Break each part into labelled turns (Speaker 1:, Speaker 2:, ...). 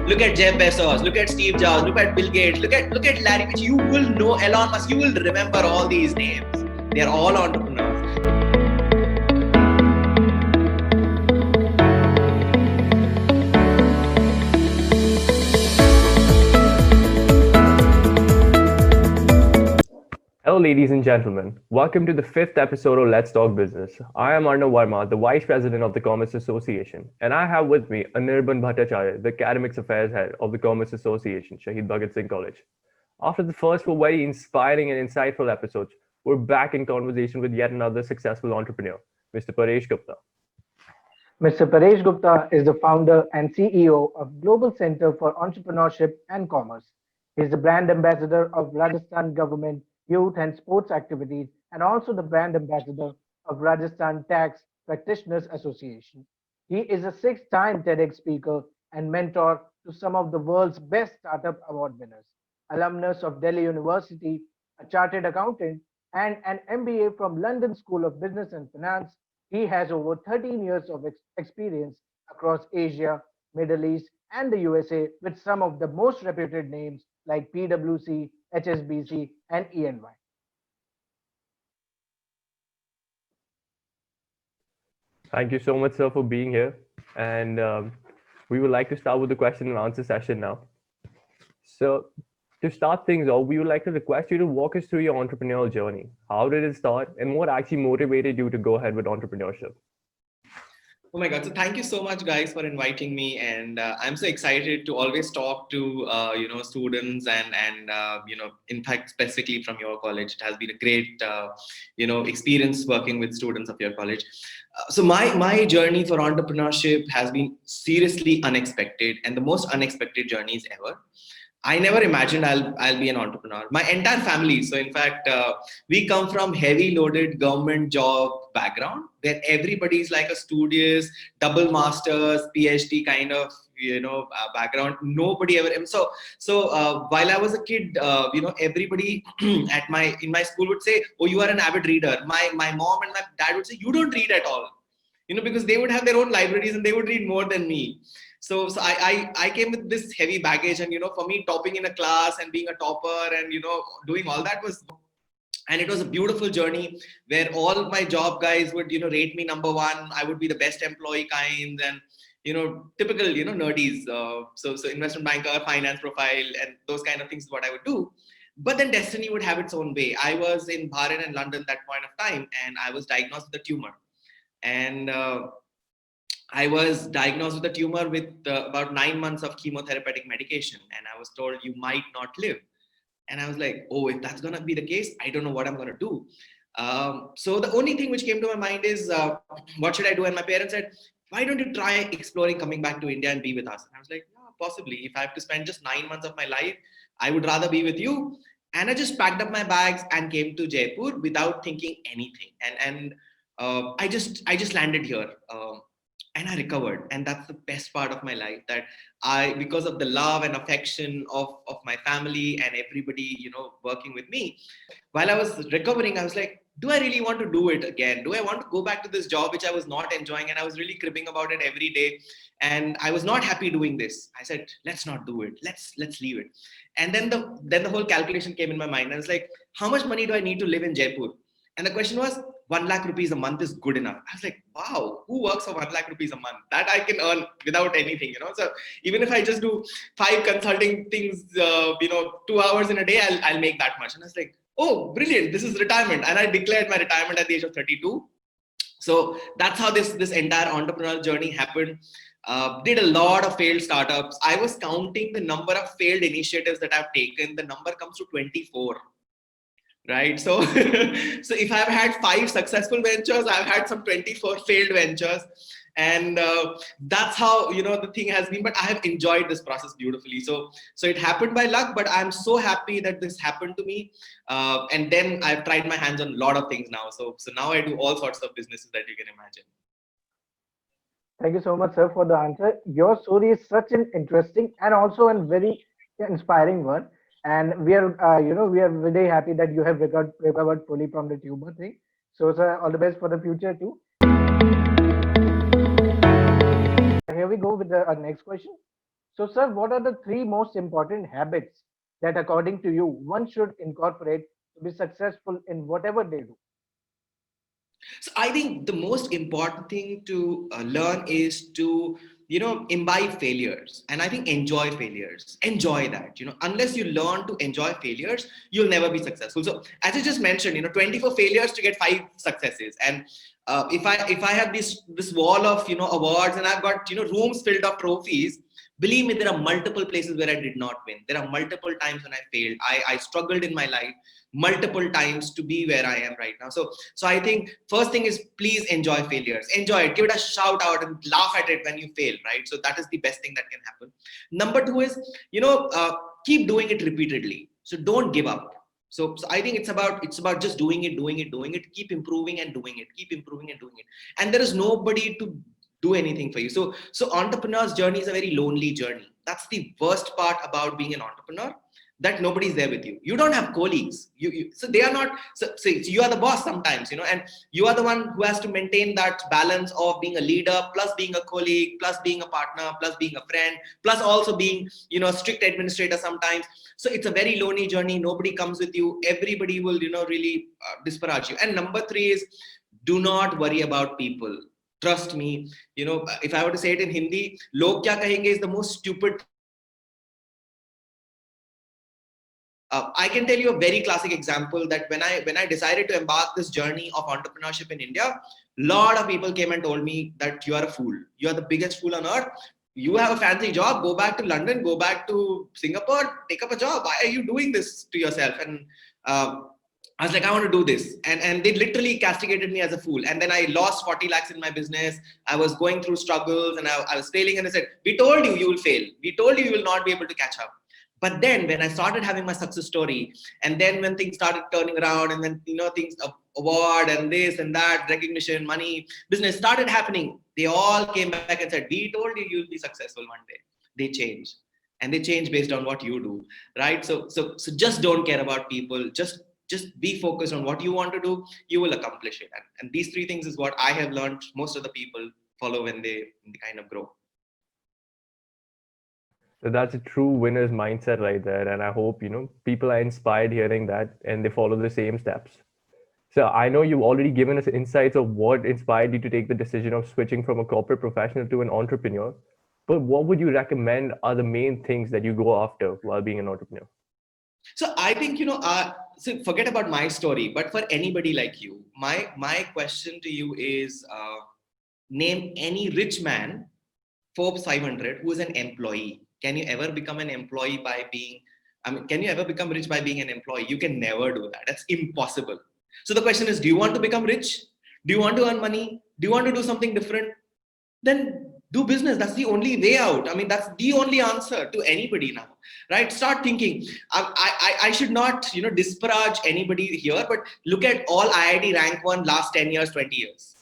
Speaker 1: Look at Jeff Bezos, look at Steve Jobs, look at Bill Gates, look at Larry Page. You will know Elon Musk. You will remember all these names. They are all entrepreneurs.
Speaker 2: Hello, ladies and gentlemen. Welcome to the fifth episode of Let's Talk Business. I am Arnav Verma, the Vice President of the Commerce Association, and I have with me Anirban Bhattacharya, the Academics Affairs Head of the Commerce Association, Shaheed Bhagat Singh College. After the first four very inspiring and insightful episodes, we're back in conversation with yet another successful entrepreneur, Mr. Paresh Gupta.
Speaker 3: Mr. Paresh Gupta is the founder and CEO of Global Center for Entrepreneurship and Commerce. He is the brand ambassador of Rajasthan Government Youth and Sports Activities and also the brand ambassador of Rajasthan Tax Practitioners Association. He is a six-time TEDx speaker and mentor to some of the world's best startup award winners, alumnus of Delhi University, a chartered accountant, and an MBA from London School of Business and Finance. He has over 13 years of experience across Asia, Middle East, and the USA with some of the most reputed names like PwC, HSBC, and EY.
Speaker 2: Thank you so much, sir, for being here. And we would like to start with the question and answer session now. So, to start things off, we would like to request you to walk us through your entrepreneurial journey. How did it start, and what actually motivated you to go ahead with entrepreneurship?
Speaker 1: Oh my God. So thank you so much, guys, for inviting me. And I'm so excited to always talk to, students and in fact, specifically from your college. It has been a great, experience working with students of your college. So my journey for entrepreneurship has been seriously unexpected and the most unexpected journeys ever. I never imagined I'll be an entrepreneur. My entire family. So in fact, we come from heavy loaded government job background where everybody's like a studious, double masters, PhD kind of background. Nobody ever. So while I was a kid, everybody in my school would say, "Oh, you are an avid reader." My mom and my dad would say, "You don't read at all," because they would have their own libraries and they would read more than me. So I came with this heavy baggage, and for me, topping in a class and being a topper and doing all that was, and it was a beautiful journey where all my job guys would rate me number one. I would be the best employee kind, and typical nerdies. So investment banker, finance profile, and those kind of things is what I would do. But then destiny would have its own way. I was in Bahrain and London that point of time, and I was diagnosed with a tumor, and I was diagnosed with a tumor with about 9 months of chemotherapeutic medication, and I was told you might not live. And I was like, oh, if that's gonna be the case, I don't know what I'm gonna do. So the only thing which came to my mind is, what should I do? And my parents said, why don't you try exploring coming back to India and be with us? And I was like, yeah, possibly. If I have to spend just 9 months of my life, I would rather be with you. And I just packed up my bags and came to Jaipur without thinking anything. And I just landed here. And I recovered, and that's the best part of my life, that because of the love and affection of my family and everybody working with me, while I was recovering, I was like, do I really want to do it again? Do I want to go back to this job which I was not enjoying, and I was really cribbing about it every day, and I was not happy doing this? I said, let's not do it, let's leave it. And then the whole calculation came in my mind. I was like, how much money do I need to live in Jaipur? And the question was, 1 lakh rupees a month is good enough. I was like, wow, who works for 1 lakh rupees a month? That I can earn without anything, So even if I just do 5 consulting things, 2 hours in a day, I'll make that much. And I was like, oh, brilliant, this is retirement. And I declared my retirement at the age of 32. So that's how this entire entrepreneurial journey happened. Did a lot of failed startups. I was counting the number of failed initiatives that I've taken. The number comes to 24. Right. So, so if I've had 5 successful ventures, I've had some 24 failed ventures. And that's how, the thing has been. But I have enjoyed this process beautifully. So it happened by luck, but I'm so happy that this happened to me. And then I've tried my hands on a lot of things now. So now I do all sorts of businesses that you can imagine.
Speaker 3: Thank you so much, sir, for the answer. Your story is such an interesting and also a very inspiring one. And we are, we are very happy that you have recovered fully from the tumor thing. So, sir, all the best for the future too. Here we go with our next question. So, sir, what are the three most important habits that, according to you, one should incorporate to be successful in whatever they do?
Speaker 1: So I think the most important thing to learn is to, imbibe failures, and I think enjoy failures. Enjoy that. Unless you learn to enjoy failures, you'll never be successful. So as I just mentioned, 24 failures to get 5 successes. And if I have this wall of awards, and I've got rooms filled of trophies. Believe me, there are multiple places where I did not win. There are multiple times when I failed. I struggled in my life multiple times to be where I am right now. So I think first thing is, please enjoy failures. Enjoy it. Give it a shout out and laugh at it when you fail, right? So that is the best thing that can happen. Number two is, keep doing it repeatedly. So don't give up. So I think it's about just doing it, keep improving and doing it, keep improving and doing it. And there is nobody to do anything for you. So entrepreneur's journey is a very lonely journey. That's the worst part about being an entrepreneur, that nobody's there with you. You don't have colleagues. So they are not. So you are the boss sometimes, and you are the one who has to maintain that balance of being a leader, plus being a colleague, plus being a partner, plus being a friend, plus also being, a strict administrator sometimes. So it's a very lonely journey. Nobody comes with you. Everybody will, really disparage you. And number three is, do not worry about people. Trust me, if I were to say it in Hindi, log kya kahenge is the most stupid thing that can happen in life. I can tell you a very classic example that when I decided to embark this journey of entrepreneurship in India, a lot of people came and told me that you are a fool. You are the biggest fool on earth. You have a fancy job. Go back to London. Go back to Singapore. Take up a job. Why are you doing this to yourself? And I was like, I want to do this. And they literally castigated me as a fool. And then I lost 40 lakhs in my business. I was going through struggles and I was failing. And I said, we told you will fail. We told you will not be able to catch up. But then when I started having my success story, and then when things started turning around, and then, things, award and this and that, recognition, money, business started happening, they all came back and said, we told you you'll be successful one day. They change. And they change based on what you do, right? So just don't care about people. Just be focused on what you want to do. You will accomplish it. And these three things is what I have learned most of the people follow when they kind of grow.
Speaker 2: So that's a true winner's mindset right there. And I hope, people are inspired hearing that and they follow the same steps. So I know you've already given us insights of what inspired you to take the decision of switching from a corporate professional to an entrepreneur. But what would you recommend are the main things that you go after while being an entrepreneur?
Speaker 1: So I think, so forget about my story, but for anybody like you, my question to you is, name any rich man, Forbes 500, who is an employee. Can you ever become an employee can you ever become rich by being an employee? You can never do that. That's impossible. So the question is, do you want to become rich? Do you want to earn money? Do you want to do something different? Then do business. That's the only way out. That's the only answer to anybody now, right? Start thinking. I should not, disparage anybody here, but look at all IIT rank 1 last 10 years, 20 years.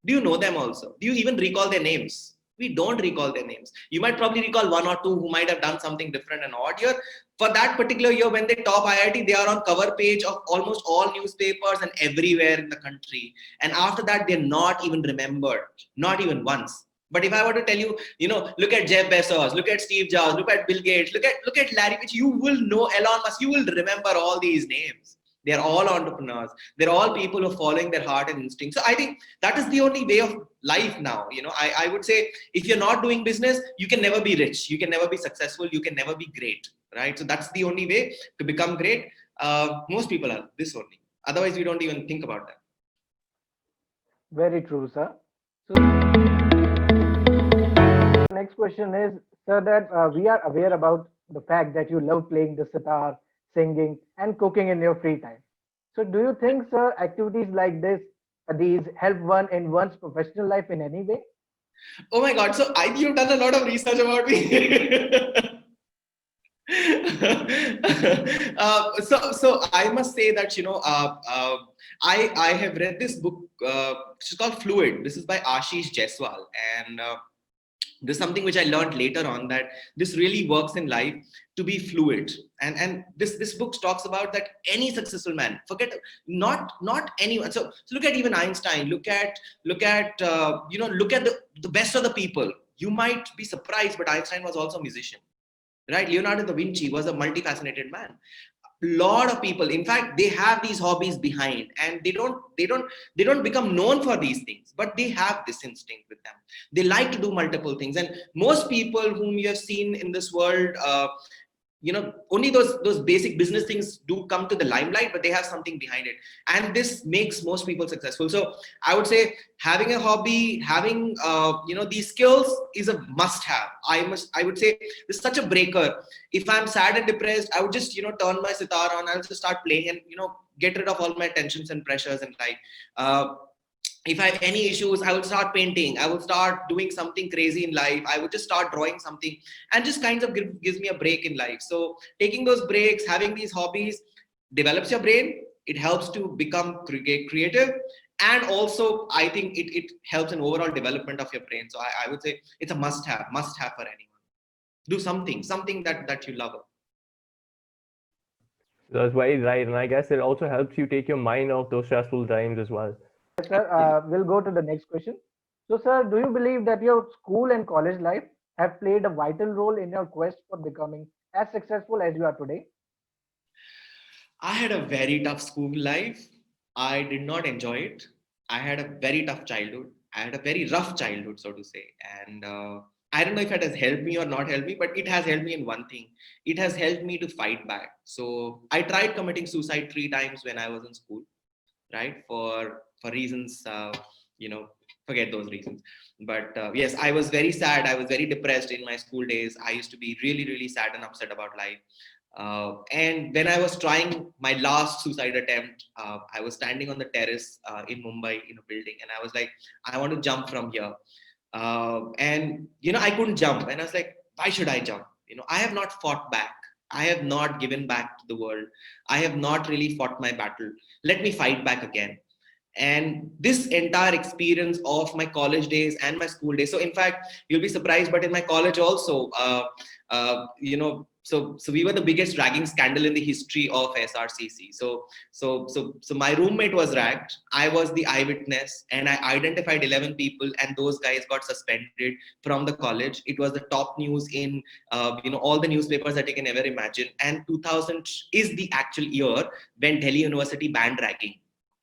Speaker 1: Do you know them also? Do you even recall their names? We don't recall their names. You might probably recall one or two who might have done something different and odd year. For that particular year, when they top IIT, they are on cover page of almost all newspapers and everywhere in the country. And after that, they're not even remembered, not even once. But if I were to tell you, look at Jeff Bezos, look at Steve Jobs, look at Bill Gates, look at Larry Page, you will know Elon Musk, you will remember all these names. They're all entrepreneurs. They're all people who are following their heart and instinct. So I think that is the only way of life now. I would say, if you're not doing business, you can never be rich. You can never be successful. You can never be great, right? So that's the only way to become great. Most people are this only. Otherwise, we don't even think about that.
Speaker 3: Very true, sir. So, next question is, sir, that we are aware about the fact that you love playing the sitar, singing, and cooking in your free time. So, do you think, sir, activities like these help one in one's professional life in any way?
Speaker 1: Oh my God. So you've done a lot of research about me. So I must say that, I have read this book, which is called Fluid. This is by Ashish Jaiswal. And this is something which I learned later on, that this really works in life to be fluid. And this book talks about that any successful man, forget not anyone. So look at even Einstein. Look at the best of the people. you might be surprised, but Einstein was also a musician, right? Leonardo da Vinci was a multifaceted man. Lot of people, in fact, they have these hobbies behind, and they don't become known for these things, but they have this instinct with them. They like to do multiple things, and most people whom you have seen in this world, only those basic business things do come to the limelight, but they have something behind it, and this makes most people successful. So I would say having a hobby, having these skills is a must have. I would say this is such a breaker. If I'm sad and depressed, I would just turn my sitar on, I'll just start playing, and get rid of all my tensions and pressures in life. If I have any issues, I will start painting. I will start doing something crazy in life. I would just start drawing something, and just kind of gives me a break in life. So taking those breaks, having these hobbies, develops your brain. It helps to become creative. And also, I think it helps in overall development of your brain. So I would say it's a must have for anyone. Do something that you love.
Speaker 2: That's very right. And I guess it also helps you take your mind off those stressful times as well.
Speaker 3: Yes, sir. We'll go to the next question. So, sir, do you believe that your school and college life have played a vital role in your quest for becoming as successful as you are today?
Speaker 1: I had a very tough school life. I did not enjoy it. I had a very tough childhood. I had a very rough childhood, so to say. And I don't know if it has helped me or not helped me, but it has helped me in one thing. It has helped me to fight back. So I tried committing suicide 3 times when I was in school, right? For reasons, forget those reasons. But yes, I was very sad. I was very depressed in my school days. I used to be really, really sad and upset about life. And when I was trying my last suicide attempt, I was standing on the terrace in Mumbai in a building, and I was like, I want to jump from here. And I couldn't jump, and I was like, why should I jump? I have not fought back. I have not given back to the world. I have not really fought my battle. Let me fight back again. And this entire experience of my college days and my school days, so in fact you'll be surprised, but in my college also, so we were the biggest ragging scandal in the history of SRCC. So my roommate was ragged, I was the eyewitness, and I identified 11 people, and those guys got suspended from the college. It was the top news in all the newspapers that you can ever imagine. And 2000 is the actual year when Delhi University banned ragging,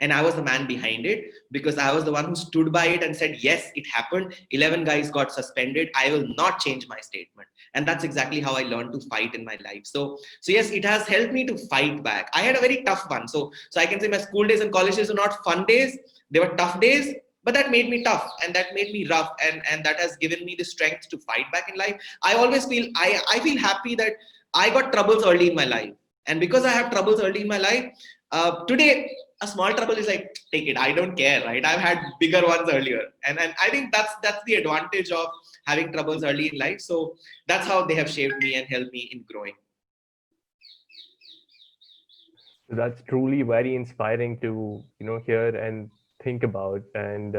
Speaker 1: and I was the man behind it, because I was the one who stood by it and said, yes, it happened. 11 guys got suspended. I will not change my statement. And that's exactly how I learned to fight in my life. So yes, it has helped me to fight back. I had a very tough one. So I can say my school days and college days were not fun days. They were tough days, but that made me tough, and that made me rough. And that has given me the strength to fight back in life. I always feel, I feel happy that I got troubles early in my life. And because I have troubles early in my life, today, a small trouble is like, take it, I don't care, right? I've had bigger ones earlier. And I think that's the advantage of having troubles early in life. So that's how they have shaped me and helped me in growing.
Speaker 2: That's truly very inspiring to hear and think about. And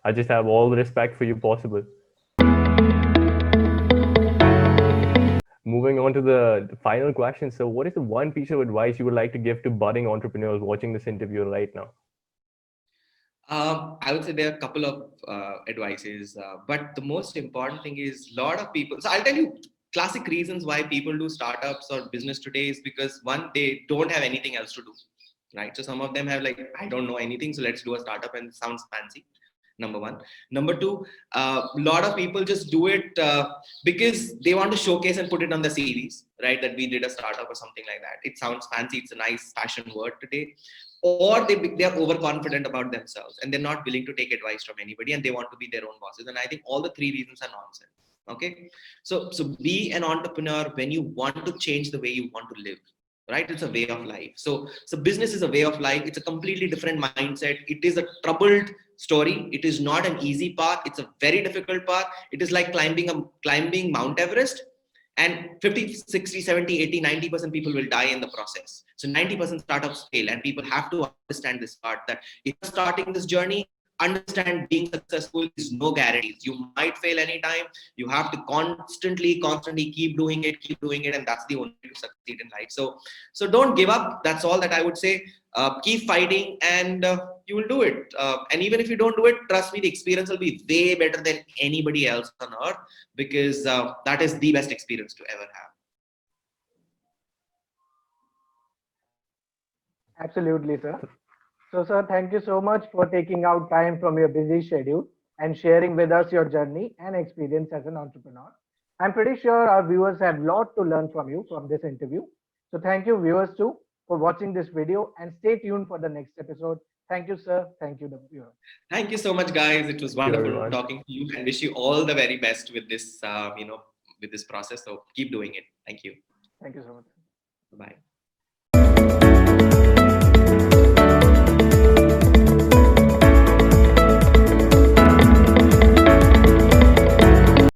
Speaker 2: I just have all the respect for you possible. Moving on to the final question. So what is the one piece of advice you would like to give to budding entrepreneurs watching this interview right now?
Speaker 1: I would say there are a couple of advices, but the most important thing is a lot of people. So I'll tell you classic reasons why people do startups or business today is because one, they don't have anything else to do, right? So some of them have like, I don't know anything, so let's do a startup, and it sounds fancy. Number one. Number two, a lot of people just do it because they want to showcase and put it on the series, right? That we did a startup or something like that. It sounds fancy. It's a nice fashion word today. Or they are overconfident about themselves, and they're not willing to take advice from anybody, and they want to be their own bosses. And I think all the three reasons are nonsense. Okay. So be an entrepreneur when you want to change the way you want to live. Right? It's a way of life. So business is a way of life. It's a completely different mindset. It is a troubled story. It is not an easy path. It's a very difficult path. It is like climbing Mount Everest, and 50, 60, 70, 80, 90% people will die in the process. So 90% startups fail, and people have to understand this part, that if you're starting this journey, understand being successful is no guarantees. You might fail anytime. You have to constantly keep doing it, and that's the only way to succeed in life. So don't give up. That's all that I would say. Keep fighting, and you will do it. And even if you don't do it, trust me, the experience will be way better than anybody else on earth, because that is the best experience to ever have.
Speaker 3: Absolutely, sir. So, sir, thank you so much for taking out time from your busy schedule and sharing with us your journey and experience as an entrepreneur. I'm pretty sure our viewers have a lot to learn from you from this interview. So, thank you, viewers, too, for watching this video, and stay tuned for the next episode. Thank you, sir. Thank you, the viewers.
Speaker 1: Thank you so much, guys. It was
Speaker 2: Thank you,
Speaker 1: wonderful
Speaker 2: everyone.
Speaker 1: talking to you, and wish you all the very best with this, with this process. So keep doing it. Thank you.
Speaker 3: Thank you so much.
Speaker 1: Bye.